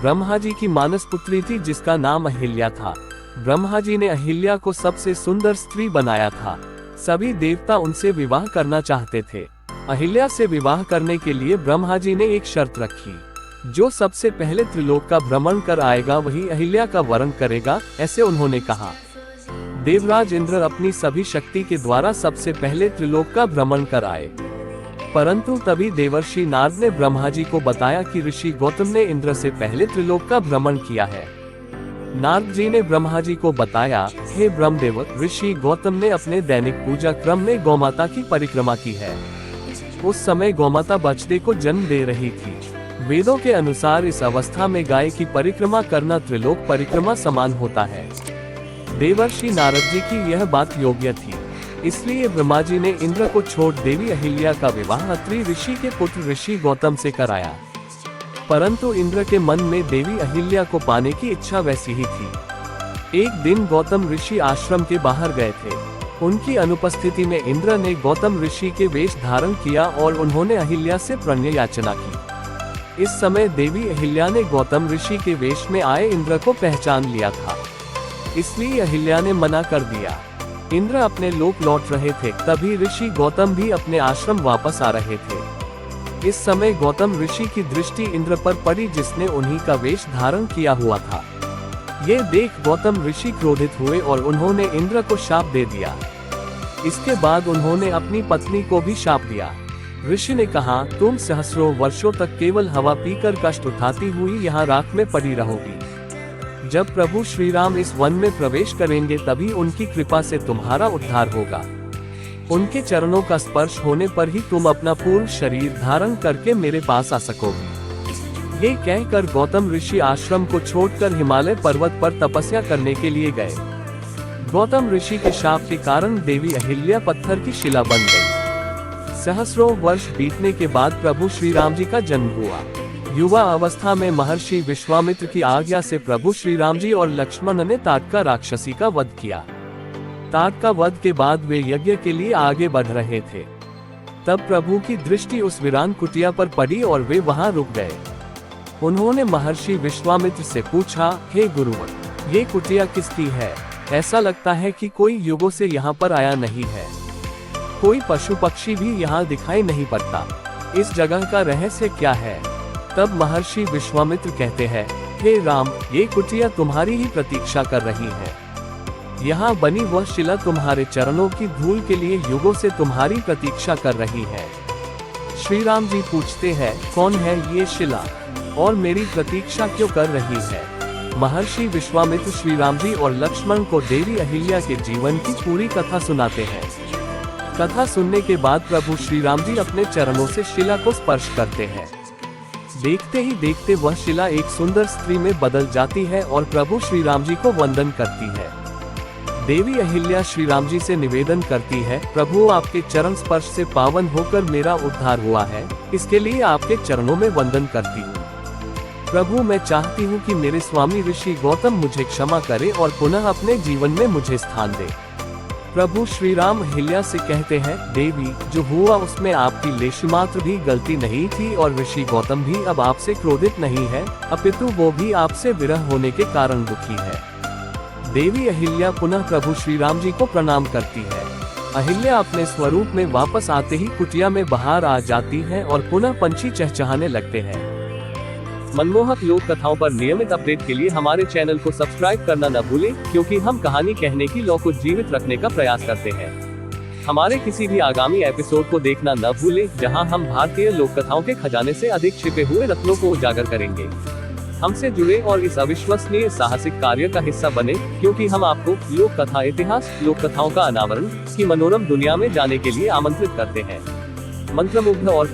ब्रह्मा जी की मानस पुत्री थी जिसका नाम अहिल्या था। ब्रह्मा जी ने अहिल्या को सबसे सुंदर स्त्री बनाया था। सभी देवता उनसे विवाह करना चाहते थे। अहिल्या से विवाह करने के लिए ब्रह्मा जी ने एक शर्त रखी, जो सबसे पहले त्रिलोक का भ्रमण कर आएगा वही अहिल्या का वरण करेगा, ऐसे उन्होंने कहा। देवराज इंद्र अपनी सभी शक्ति के द्वारा सबसे पहले त्रिलोक का भ्रमण कर आए, परंतु तभी देवर्षि नारद ने ब्रह्मा जी को बताया कि ऋषि गौतम ने इंद्र से पहले त्रिलोक का भ्रमण किया है। नारद जी ने ब्रह्मा जी को बताया, हे ब्रह्मदेव, ऋषि गौतम ने अपने दैनिक पूजा क्रम में गौमाता की परिक्रमा की है। उस समय गौमाता बछड़े को जन्म दे रही थी। वेदों के अनुसार इस अवस्था में गाय की परिक्रमा करना त्रिलोक परिक्रमा समान होता है। देवर्षि नारद जी की यह बात योग्य थी, इसलिए ब्रह्मा जी ने इंद्र को छोड़ देवी अहिल्या का विवाह अत्रि ऋषि के पुत्र ऋषि गौतम से कराया। परंतु इंद्र के मन में देवी अहिल्या को पाने की इच्छा वैसी ही थी। एक दिन गौतम ऋषि आश्रम के बाहर गए थे। उनकी अनुपस्थिति में इंद्र ने गौतम ऋषि के वेश धारण किया और उन्होंने अहिल्या से प्रणय याचना की। इस समय देवी अहिल्या ने गौतम ऋषि के वेश में आए इंद्र को पहचान लिया था, इसलिए अहिल्या ने मना कर दिया। इंद्र अपने लोक लौट रहे थे, तभी ऋषि गौतम भी अपने आश्रम वापस आ रहे थे। इस समय गौतम ऋषि की दृष्टि इंद्र पर पड़ी, जिसने उन्हीं का वेश धारण किया हुआ था। ये देख गौतम ऋषि क्रोधित हुए और उन्होंने इंद्र को शाप दे दिया। इसके बाद उन्होंने अपनी पत्नी को भी शाप दिया। ऋषि ने कहा, तुम सहस्रों वर्षों तक केवल हवा पीकर कष्ट उठाती हुई यहाँ राख में पड़ी रहोगी। जब प्रभु श्री राम इस वन में प्रवेश करेंगे तभी उनकी कृपा से तुम्हारा उद्धार होगा। उनके चरणों का स्पर्श होने पर ही तुम अपना पूर्ण शरीर धारण करके मेरे पास आ सकोगी। ये कहकर गौतम ऋषि आश्रम को छोड़कर हिमालय पर्वत पर तपस्या करने के लिए गए। गौतम ऋषि के शाप के कारण देवी अहिल्या पत्थर की शिला बन गई। सहस्रों वर्ष बीतने के बाद प्रभु श्री राम जी का जन्म हुआ। युवा अवस्था में महर्षि विश्वामित्र की आज्ञा से प्रभु श्री राम जी और लक्ष्मण ने ताटका राक्षसी का वध किया। ताटका वध के बाद वे यज्ञ के लिए आगे बढ़ रहे थे। तब प्रभु की दृष्टि उस वीरान कुटिया पर पड़ी और वे वहां रुक गए। उन्होंने महर्षि विश्वामित्र से पूछा, हे गुरुवर, ये कुटिया किसकी है? ऐसा लगता है कि कोई युगों से यहाँ पर आया नहीं है। कोई पशु पक्षी भी यहाँ दिखाई नहीं पड़ता। इस जगह का रहस्य क्या है? तब महर्षि विश्वामित्र कहते हैं, हे राम, ये कुटिया तुम्हारी ही प्रतीक्षा कर रही है। यहाँ बनी वह शिला तुम्हारे चरणों की धूल के लिए युगों से तुम्हारी प्रतीक्षा कर रही है। श्री राम जी पूछते हैं, कौन है ये शिला और मेरी प्रतीक्षा क्यों कर रही है? महर्षि विश्वामित्र श्री राम जी और लक्ष्मण को देवी अहिल्या के जीवन की पूरी कथा सुनाते हैं। कथा सुनने के बाद प्रभु श्री राम जी अपने चरणों से शिला को स्पर्श करते हैं। देखते ही देखते वह शिला एक सुंदर स्त्री में बदल जाती है और प्रभु श्री राम जी को वंदन करती है। देवी अहिल्या श्री राम जी से निवेदन करती है, प्रभु, आपके चरण स्पर्श से पावन होकर मेरा उद्धार हुआ है, इसके लिए आपके चरणों में वंदन करती हूँ। प्रभु, मैं चाहती हूँ कि मेरे स्वामी ऋषि गौतम मुझे क्षमा करे और पुनः अपने जीवन में मुझे स्थान दे। प्रभु श्री राम अहिल्या से कहते हैं, देवी, जो हुआ उसमें आपकी लेशमात्र भी गलती नहीं थी और ऋषि गौतम भी अब आपसे क्रोधित नहीं है, अपितु वो भी आपसे विरह होने के कारण दुखी है। देवी अहिल्या पुनः प्रभु श्री राम जी को प्रणाम करती है। अहिल्या अपने स्वरूप में वापस आते ही कुटिया में बाहर आ जाती है और पुनः पंछी चहचहाने लगते हैं। मनमोहक लोक कथाओं पर नियमित अपडेट के लिए हमारे चैनल को सब्सक्राइब करना न भूलें, क्योंकि हम कहानी कहने की लौ को जीवित रखने का प्रयास करते हैं। हमारे किसी भी आगामी एपिसोड को देखना न भूलें, जहां हम भारतीय लोक कथाओं के खजाने से अधिक छिपे हुए रत्नों को उजागर करेंगे। हमसे जुड़े और इस अविश्वसनीय साहसिक कार्य का हिस्सा बने, क्योंकि हम आपको लोक कथा इतिहास, लोक कथाओं का अनावरण की मनोरम दुनिया में जाने के लिए आमंत्रित करते हैं। मंत्रमुग्ध और